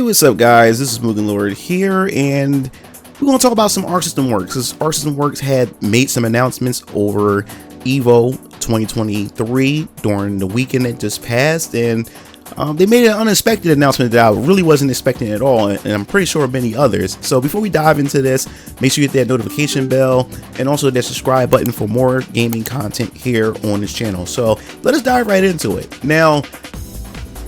what's up guys, this is MugenLord here, and we're going to talk about some Arc System Works. Because Arc System Works had made some announcements over EVO 2023 during the weekend that just passed, and they made an unexpected announcement that I really wasn't expecting at all, and I'm pretty sure many others. So before we dive into this, make sure you hit that notification bell and also that subscribe button for more gaming content here on this channel. So let us dive right into it. Now,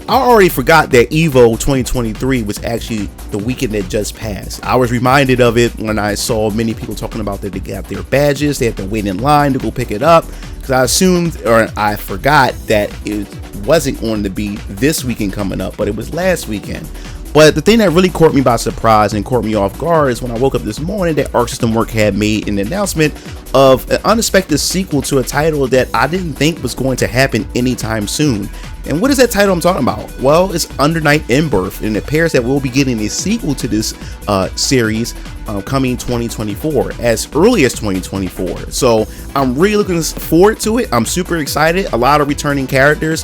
I already forgot that EVO 2023 was actually the weekend that just passed. I was reminded of it when I saw many people talking about that they got their badges, they had to wait in line to go pick it up, because I assumed, or I forgot, that it wasn't going to be this weekend coming up, but it was last weekend. But the thing that really caught me by surprise and caught me off guard is when I woke up this morning that Arc System Works had made an announcement of an unexpected sequel to a title that I didn't think was going to happen anytime soon. And what is that title I'm talking about? Well, it's Under Night Inbirth, and it appears that we'll be getting a sequel to this series coming 2024, as early as 2024. So I'm really looking forward to it. I'm super excited. A lot of returning characters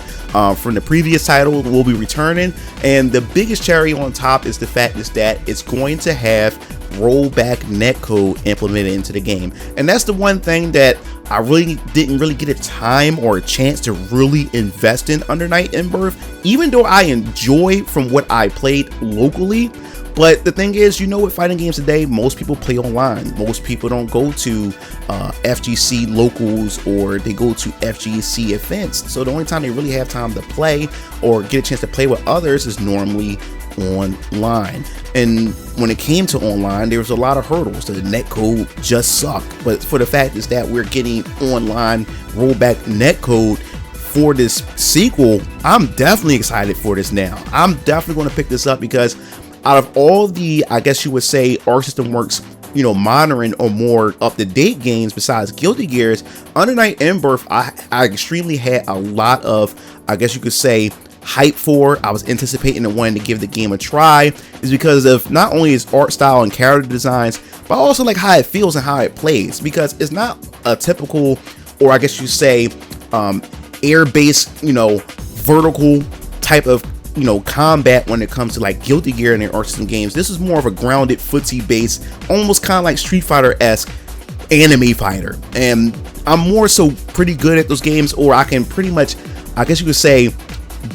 from the previous title will be returning, and the biggest cherry on top is the fact is that it's going to have rollback netcode implemented into the game. And that's the one thing that I really didn't get a time or a chance to really invest in Under Night Inbirth, even though I enjoy from what I played locally. But the thing is, you know, with fighting games today, most people play online. Most people don't go to FGC locals, or they go to FGC events. So the only time they really have time to play or get a chance to play with others is normally online. And when it came to online, there was a lot of hurdles. The netcode just sucked. But for the fact is that we're getting online rollback netcode for this sequel, I'm definitely excited for this now. I'm definitely going to pick this up, because out of all the, I guess you would say, Arc System Works, you know, modern or more up-to-date games besides Guilty Gears, Under Night Inbirth, I extremely had a lot of, I guess you could say, hype for. I was anticipating and wanting to give the game a try, is because of not only its art style and character designs, but also like how it feels and how it plays, because it's not a typical, or I guess you say, air-based, you know, vertical type of, you know, combat when it comes to like Guilty Gear and their Arc System games. This is more of a grounded footsie based, almost kind of like Street Fighter-esque anime fighter, and I'm more so pretty good at those games, or I can pretty much, I guess you could say,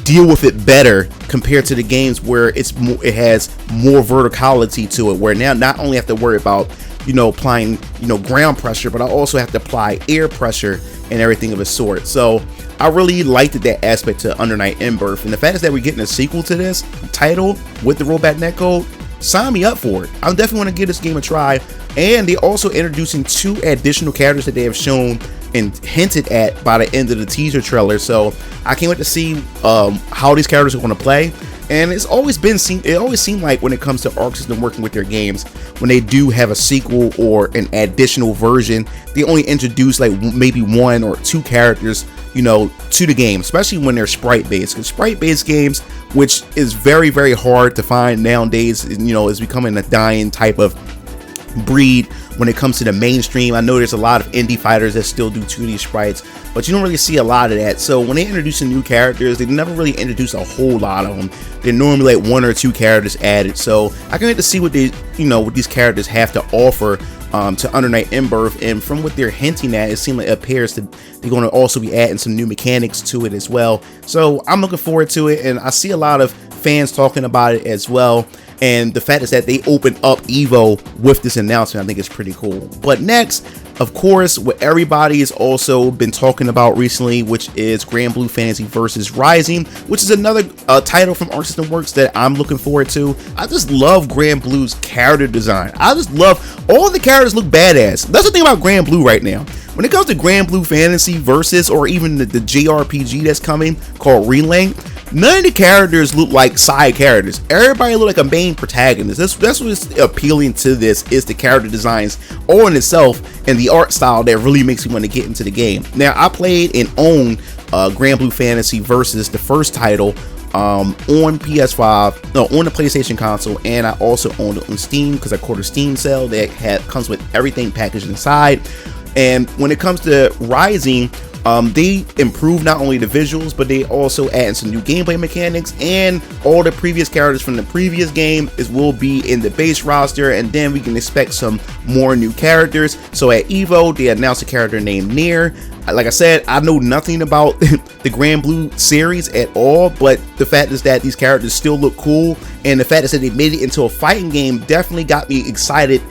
deal with it better compared to the games where it's more, it has more verticality to it, where now not only have to worry about, you know, applying, you know, ground pressure, but I also have to apply air pressure and everything of a sort. So I really liked that aspect to Under Night Inbirth, and the fact is that we're getting a sequel to this title with the rollback netcode, sign me up for it. I definitely want to give this game a try. And they're also introducing 2 additional characters that they have shown and hinted at by the end of the teaser trailer. So I can't wait to see how these characters are going to play. And it's always been it always seemed like when it comes to Arc System working with their games, when they do have a sequel or an additional version, they only introduce like maybe 1 or 2 characters, you know, to the game, especially when they're sprite based. Because sprite based games, which is very, very hard to find nowadays, you know, is becoming a dying type of breed when it comes to the mainstream. I know there's a lot of indie fighters that still do 2D sprites, but you don't really see a lot of that. So when they introduce new characters, they never really introduce a whole lot of them. They're normally like 1 or 2 characters added. So I can wait to see what they, you know, what these characters have to offer to Under Night Inbirth. And from what they're hinting at, it seems like it appears that they're going to also be adding some new mechanics to it as well. So I'm looking forward to it, and I see a lot of fans talking about it as well. And the fact is that they opened up EVO with this announcement, I think is pretty cool. But next, of course, what everybody has also been talking about recently, which is Granblue Fantasy Versus Rising, which is another title from Arc System Works that I'm looking forward to. I just love Granblue's character design. I just love, all the characters look badass. That's the thing about Granblue right now. When it comes to Granblue Fantasy Versus, or even the JRPG that's coming called Relink, none of the characters look like side characters. Everybody look like a main protagonist. That's what's appealing to this, is the character designs all in itself and the art style that really makes me want to get into the game. Now, I played and owned Granblue Fantasy Versus, the first title, on PS5, no, on the PlayStation console, and I also owned it on Steam because I caught a Steam sale that comes with everything packaged inside. And when it comes to Rising, They improved not only the visuals, but they also added some new gameplay mechanics, and all the previous characters from the previous game will be in the base roster, and then we can expect some more new characters. So at EVO, they announced a character named Nier. Like I said, I know nothing about the Granblue series at all, but the fact is that these characters still look cool, and the fact is that they made it into a fighting game definitely got me excited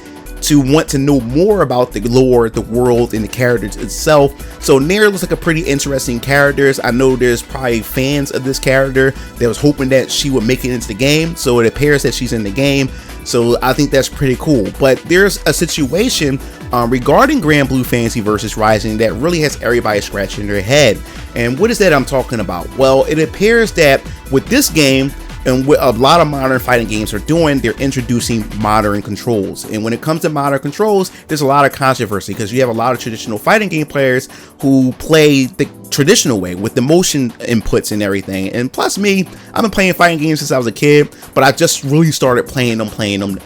to want to know more about the lore, the world, and the characters itself. So Nier looks like a pretty interesting character. I know there's probably fans of this character that was hoping that she would make it into the game, so it appears that she's in the game. So I think that's pretty cool. But there's a situation regarding Granblue Fantasy Versus Rising that really has everybody scratching their head. And what is that I'm talking about? Well, it appears that with this game, and what a lot of modern fighting games are doing, they're introducing modern controls. And when it comes to modern controls, there's a lot of controversy because you have a lot of traditional fighting game players who play the traditional way with the motion inputs and everything. And plus me, I've been playing fighting games since I was a kid, but I just really started playing them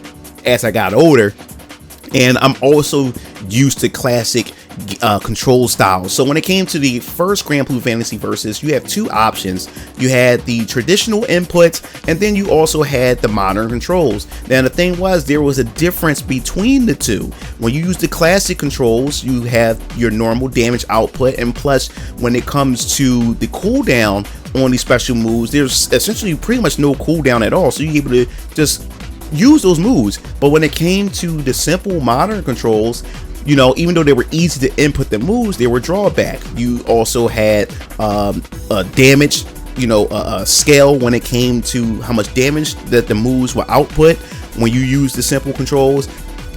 as I got older. And I'm also used to classic control styles. So when it came to the first Granblue Fantasy Versus, you have two options. You had the traditional inputs, and then you also had the modern controls. Now the thing was, there was a difference between the two. When you use the classic controls, you have your normal damage output, and plus when it comes to the cooldown on these special moves, there's essentially pretty much no cooldown at all, so you're able to just use those moves. But when it came to the simple modern controls, you know, even though they were easy to input the moves, they were drawback. You also had a damage, a scale when it came to how much damage that the moves will output when you use the simple controls.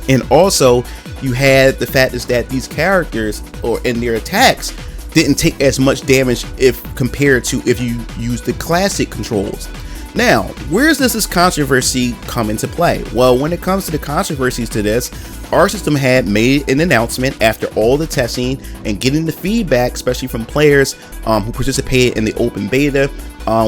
And also you had the fact is that these characters or in their attacks didn't take as much damage if compared to if you use the classic controls. Now, where does this controversy come into play? Well, when it comes to the controversies to this, Arc System had made an announcement after all the testing and getting the feedback, especially from players who participated in the open beta,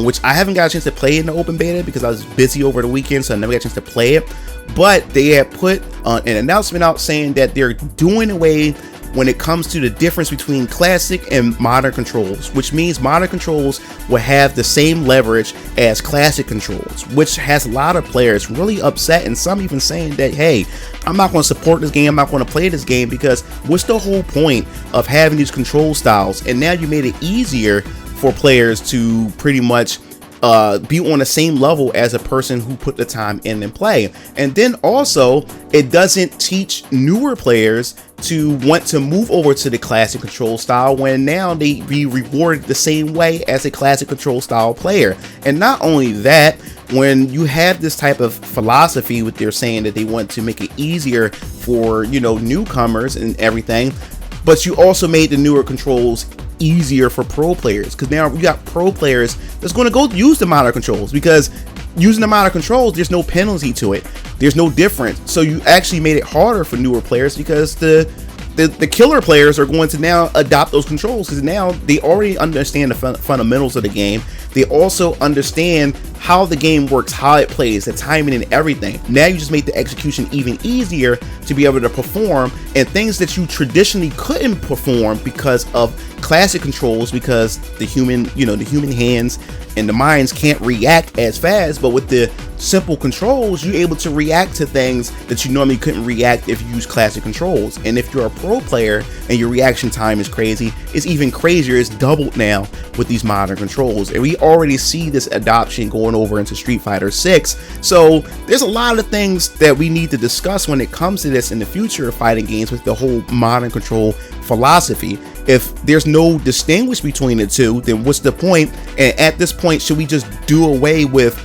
which I haven't got a chance to play in the open beta because I was busy over the weekend, so I never got a chance to play it. But they had put an announcement out saying that they're doing away when it comes to the difference between classic and modern controls, which means modern controls will have the same leverage as classic controls, which has a lot of players really upset, and some even saying that, hey, I'm not going to support this game, I'm not going to play this game, because what's the whole point of having these control styles? And now you made it easier for players to pretty much be on the same level as a person who put the time in and play. And then also, it doesn't teach newer players to want to move over to the classic control style when now they be rewarded the same way as a classic control style player. And not only that, when you have this type of philosophy with they're saying that they want to make it easier for, newcomers and everything, but you also made the newer controls easier for pro players, because now you got pro players that's going to go use the modern controls, because using the modern controls, there's no penalty to it, there's no difference. So you actually made it harder for newer players, because the killer players are going to now adopt those controls, because now they already understand the fundamentals of the game. They also understand how the game works, how it plays, the timing and everything. Now you just make the execution even easier to be able to perform, and things that you traditionally couldn't perform because of classic controls, because the human hands and the minds can't react as fast. But with the simple controls, you're able to react to things that you normally couldn't react if you use classic controls. And if you're a pro player and your reaction time is crazy, it's even crazier. It's doubled now with these modern controls, and we already see this adoption going over into Street Fighter 6. So there's a lot of things that we need to discuss when it comes to this in the future of fighting games with the whole modern control philosophy. If there's no distinguish between the two, then what's the point? And at this point, should we just do away with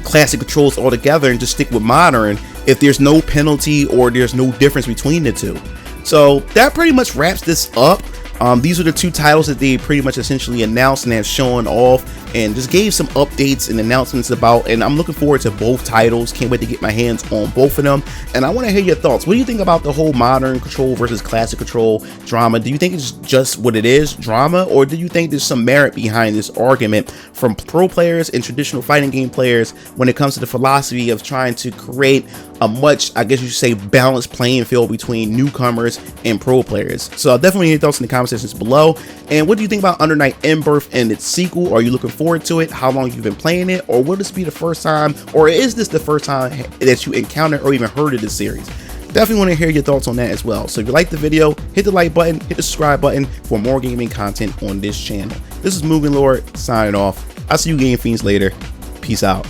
classic controls altogether and just stick with modern if there's no penalty or there's no difference between the two? So that pretty much wraps this up. These are the two titles that they pretty much essentially announced and have shown off. and just gave some updates and announcements about, and I'm looking forward to both titles. Can't wait to get my hands on both of them, and I want to hear your thoughts. What do you think about the whole modern Control versus classic Control drama? Do you think it's just what it is, drama, or do you think there's some merit behind this argument from pro players and traditional fighting game players when it comes to the philosophy of trying to create a much, I guess you should say, balanced playing field between newcomers and pro players? So I'll definitely hear your thoughts in the comment sections below. And what do you think about Under Night Inbirth and its sequel? Are you looking forward to it? How long you've been playing it? Or will this be the first time, or is this the first time that you encountered or even heard of this series? Definitely want to hear your thoughts on that as well. So if you like the video, hit the like button, hit the subscribe button for more gaming content on this channel. This is MugenLord signing off. I'll see you game fiends later. Peace out.